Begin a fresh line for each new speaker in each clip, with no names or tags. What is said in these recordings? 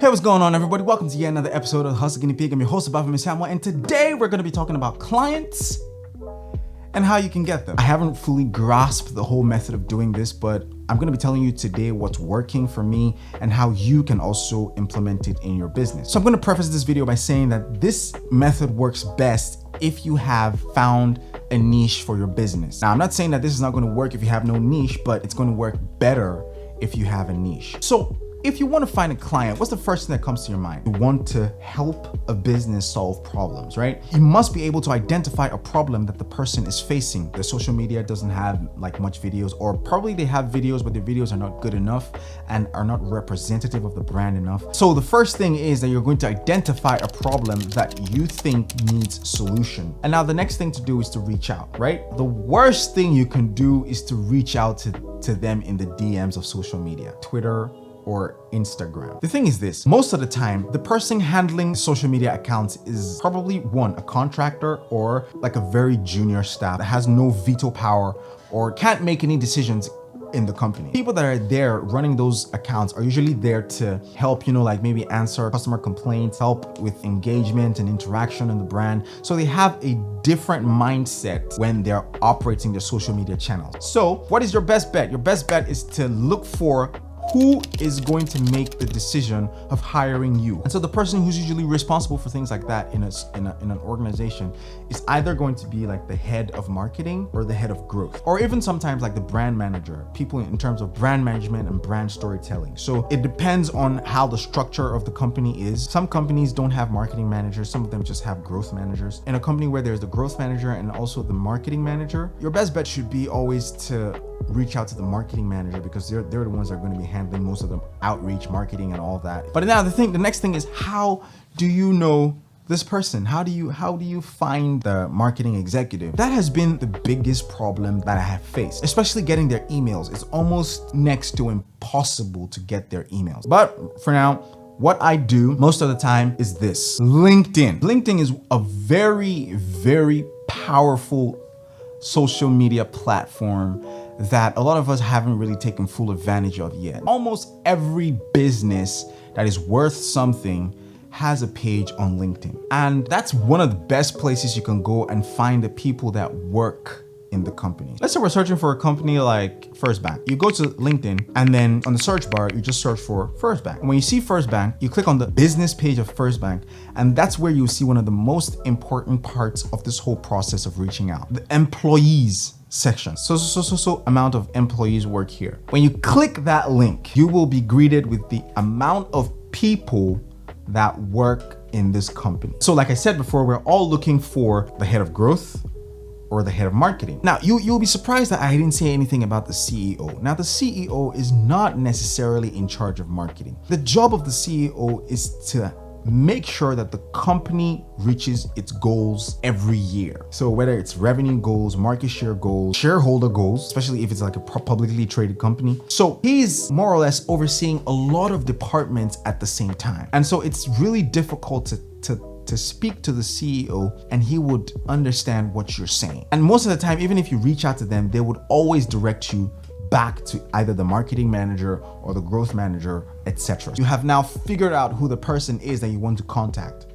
Hey, what's going on, everybody? Welcome to yet another episode of Hustle Guinea Pig. I'm your host, Above Miss Samuel, and today we're going to be talking about clients and how you can get them. I haven't fully grasped the whole method of doing this, but I'm going to be telling you today what's working for me and how you can also implement it in your business. So I'm going to preface this video by saying that this method works best if you have found a niche for your business. Now, I'm not saying that this is not going to work if you have no niche, but it's going to work better if you have a niche. So if you want to find a client, what's the first thing that comes to your mind? You want to help a business solve problems, right? You must be able to identify a problem that the person is facing. The social media doesn't have like much videos, or probably they have videos, but the videos are not good enough and are not representative of the brand enough. So the first thing is that you're going to identify a problem that you think needs solution. And now the next thing to do is to reach out, right? The worst thing you can do is to reach out to them in the DMs of social media, Twitter, or Instagram. The thing is this, most of the time, the person handling social media accounts is probably a contractor or like a very junior staff that has no veto power or can't make any decisions in the company. People that are there running those accounts are usually there to help, like maybe answer customer complaints, help with engagement and interaction in the brand. So they have a different mindset when they're operating their social media channels. So what is your best bet? Your best bet is to look for who is going to make the decision of hiring you. And so the person who's usually responsible for things like that in an organization is either going to be like the head of marketing or the head of growth, or even sometimes like the brand manager, people in terms of brand management and brand storytelling. So it depends on how the structure of the company is. Some companies don't have marketing managers, some of them just have growth managers. In a company where there's the growth manager and also the marketing manager, your best bet should be always to reach out to the marketing manager, because they're the ones that are going to be handling most of the outreach, marketing, and all that. But now the next thing is, how do you know this person? How do you find the marketing executive? That has been the biggest problem that I have faced, especially getting their emails. It's almost next to impossible to get their emails. But for now, what I do most of the time is this: LinkedIn. LinkedIn is a very, very powerful social media platform that a lot of us haven't really taken full advantage of yet. Almost every business that is worth something has a page on LinkedIn. And that's one of the best places you can go and find the people that work in the company. Let's say we're searching for a company like First Bank. You go to LinkedIn, and then on the search bar, you just search for First Bank. And when you see First Bank, you click on the business page of First Bank, and that's where you see one of the most important parts of this whole process of reaching out: the employees section. So amount of employees work here. When you click that link, you will be greeted with the amount of people that work in this company. So like I said before, we're all looking for the head of growth or the head of marketing. Now, you'll be surprised that I didn't say anything about the CEO. Now, the CEO is not necessarily in charge of marketing. The job of the CEO is to make sure that the company reaches its goals every year. So whether it's revenue goals, market share goals, shareholder goals, especially if it's like a publicly traded company. So he's more or less overseeing a lot of departments at the same time. And so it's really difficult to speak to the CEO and he would understand what you're saying. And most of the time, even if you reach out to them, they would always direct you back to either the marketing manager or the growth manager, etc. You have now figured out who the person is that you want to contact.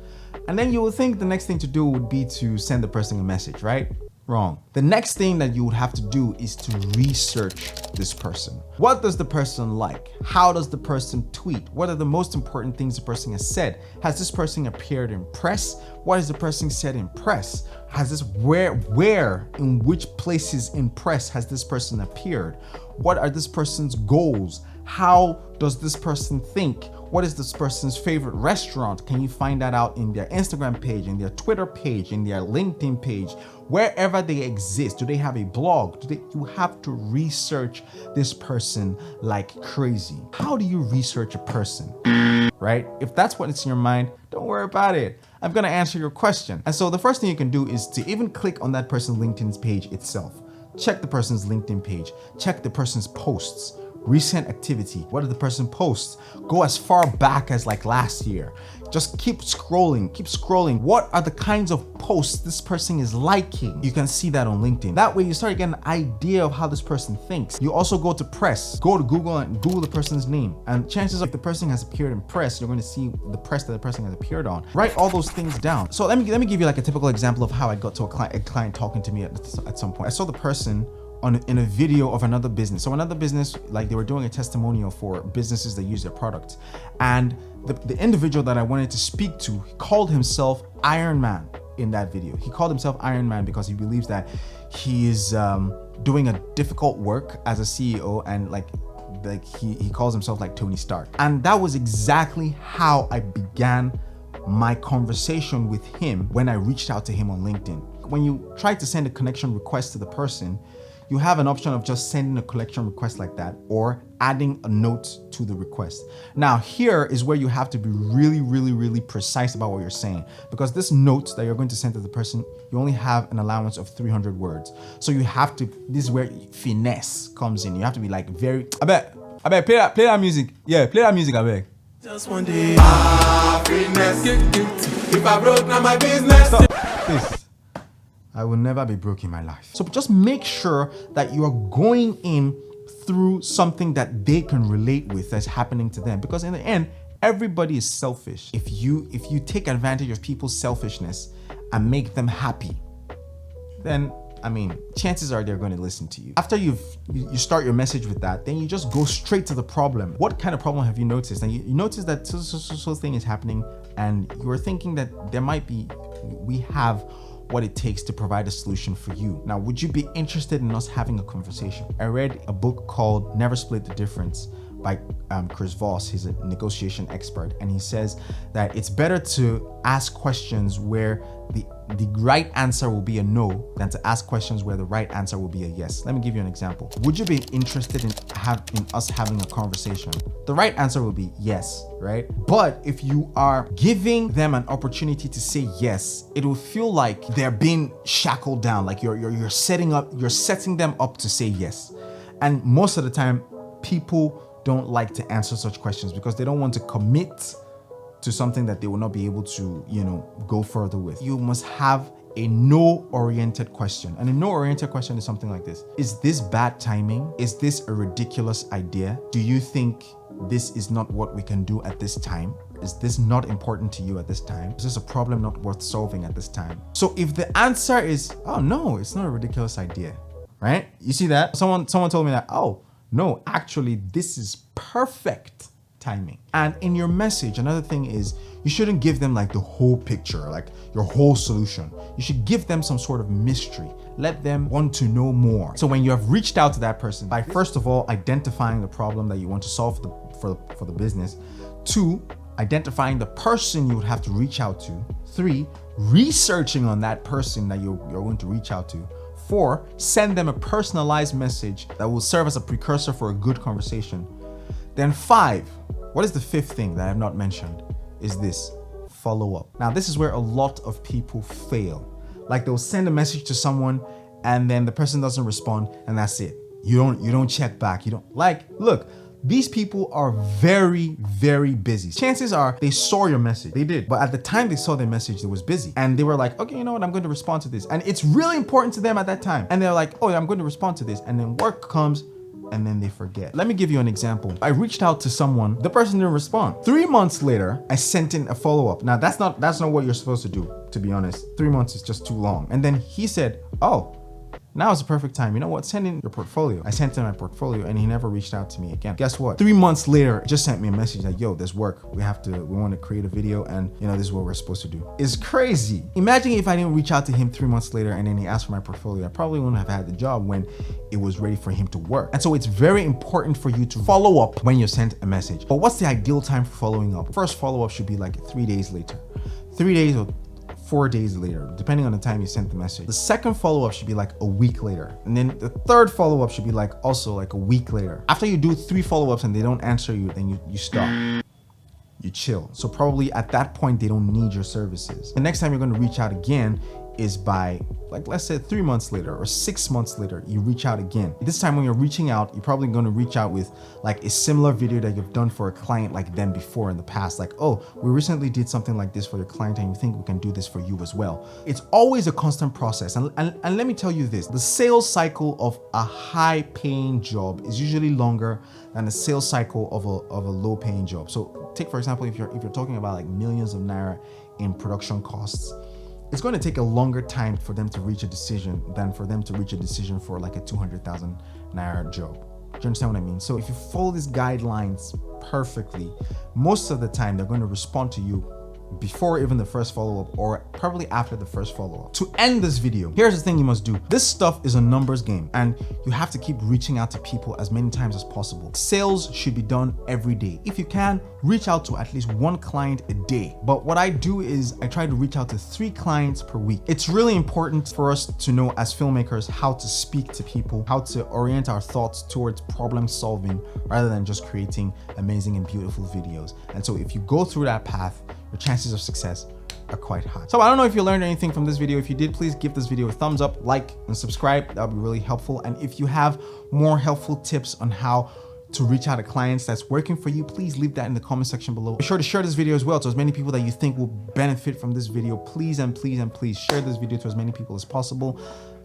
And then you would think the next thing to do would be to send the person a message, right? Wrong. The next thing that you would have to do is to research this person. What does the person like? How does the person tweet? What are the most important things the person has said? Has this person appeared in press? What has the person said in press? Has this in which places in press has this person appeared? What are this person's goals? How does this person think? What is this person's favorite restaurant? Can you find that out in their Instagram page, in their Twitter page, in their LinkedIn page, wherever they exist? Do they have a blog? You have to research this person like crazy. How do you research a person, right? If that's what's in your mind, don't worry about it. I'm gonna answer your question. And so the first thing you can do is to even click on that person's LinkedIn page itself. Check the person's LinkedIn page. Check the person's posts. Recent activity. What did the person post? Go as far back as like last year. Just keep scrolling. What are the kinds of posts this person is liking? You can see that on LinkedIn. That way you start getting an idea of how this person thinks. You also go to press. Go to Google and Google the person's name. And chances are if the person has appeared in press, you're going to see the press that the person has appeared on. Write all those things down. So let me give you like a typical example of how I got to a client talking to me at some point. I saw the person in a video of another business. So another business, like they were doing a testimonial for businesses that use their products. And the individual that I wanted to speak to, he called himself Iron Man in that video. He called himself Iron Man because he believes that he is doing a difficult work as a CEO, and like he calls himself like Tony Stark. And that was exactly how I began my conversation with him when I reached out to him on LinkedIn. When you try to send a connection request to the person, you have an option of just sending a connection request like that or adding a note to the request. Now, here is where you have to be really precise about what you're saying, because this note that you're going to send to the person, you only have an allowance of 300 words. So you have to, this is where finesse comes in. You have to be like very, I bet, play that music. Yeah, play that music, I beg.
Just one day, finesse. If I broke, now my business.
Stop, please. I will never be broke in my life. So just make sure that you are going in through something that they can relate with that's happening to them. Because in the end, everybody is selfish. If you take advantage of people's selfishness and make them happy, then I mean, chances are they're going to listen to you. After you start your message with that, then you just go straight to the problem. What kind of problem have you noticed? And you notice that so thing is happening, and you are thinking that we have what it takes to provide a solution for you. Now, would you be interested in us having a conversation? I read a book called Never Split the Difference by Chris Voss. He's a negotiation expert, and he says that it's better to ask questions where the right answer will be a no than to ask questions where the right answer will be a yes. Let me give you an example. Would you be interested in us having a conversation? The right answer will be yes, right? But if you are giving them an opportunity to say yes, it will feel like they're being shackled down, like you're setting them up to say yes. And most of the time, people don't like to answer such questions because they don't want to commit to something that they will not be able to, go further with. You must have a no-oriented question. And a no-oriented question is something like this. Is this bad timing? Is this a ridiculous idea? Do you think this is not what we can do at this time? Is this not important to you at this time? Is this a problem not worth solving at this time? So if the answer is, oh no, it's not a ridiculous idea, right? You see that? Someone told me that, oh, no, actually, this is perfect timing. And in your message, another thing is you shouldn't give them like the whole picture, like your whole solution. You should give them some sort of mystery. Let them want to know more. So when you have reached out to that person by first of all identifying the problem that you want to solve for the business, 2, identifying the person you would have to reach out to, 3, researching on that person that you're going to reach out to, 4, send them a personalized message that will serve as a precursor for a good conversation. Then 5, what is the 5th thing that I have not mentioned? Is this follow up. Now, this is where a lot of people fail. Like they'll send a message to someone and then the person doesn't respond and that's it. You don't check back. Look, these people are very, very busy. Chances are they saw your message. They did. But at the time they saw their message, it was busy. And they were like, okay, you know what? I'm going to respond to this. And it's really important to them at that time. And they're like, oh yeah, I'm going to respond to this. And then work comes and then they forget. Let me give you an example. I reached out to someone, the person didn't respond. 3 months later, I sent in a follow-up. Now that's not what you're supposed to do, to be honest. 3 months is just too long. And then he said, oh, now is the perfect time. You know what? Send in your portfolio. I sent in my portfolio and he never reached out to me again. Guess what? 3 months later, he just sent me a message like, yo, there's work. We want to create a video and this is what we're supposed to do. It's crazy. Imagine if I didn't reach out to him 3 months later and then he asked for my portfolio. I probably wouldn't have had the job when it was ready for him to work. And so it's very important for you to follow up when you sent a message. But what's the ideal time for following up? First follow-up should be like 3 days later. 3 days or 4 days later, depending on the time you sent the message. The second follow-up should be like a week later. And then the third follow-up should be like also like a week later. After you do 3 follow-ups and they don't answer you, then you stop. You chill. So probably at that point, they don't need your services. The next time you're going to reach out again is by, like, let's say 3 months later or 6 months later, you reach out again. This time when you're reaching out, you're probably going to reach out with like a similar video that you've done for a client like them before in the past. Like, oh, we recently did something like this for your client and you think we can do this for you as well. It's always a constant process. And let me tell you this, the sales cycle of a high paying job is usually longer than the sales cycle of a low paying job. So take, for example, if you're talking about like millions of naira in production costs, it's going to take a longer time for them to reach a decision than for them to reach a decision for like a 200,000 naira job. Do you understand what I mean? So if you follow these guidelines perfectly, most of the time they're going to respond to you before even the first follow-up or probably after the first follow-up. To end this video, here's the thing you must do. This stuff is a numbers game and you have to keep reaching out to people as many times as possible. Sales should be done every day. If you can, reach out to at least one client a day. But what I do is I try to reach out to 3 clients per week. It's really important for us to know as filmmakers how to speak to people, how to orient our thoughts towards problem solving rather than just creating amazing and beautiful videos. And so if you go through that path, your chances of success are quite high. So I don't know if you learned anything from this video. If you did, please give this video a thumbs up, like, and subscribe. That would be really helpful. And if you have more helpful tips on how to reach out to clients that's working for you, please leave that in the comment section below. Be sure to share this video as well to as many people that you think will benefit from this video. Please and please and please share this video to as many people as possible.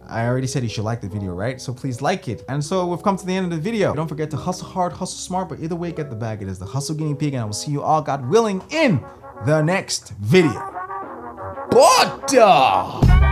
I already said you should like the video, right? So please like it. And so we've come to the end of the video. Don't forget to hustle hard, hustle smart, but either way, get the bag. It is the Hustle Guinea Pig, and I will see you all, God willing, in the next video. Butter!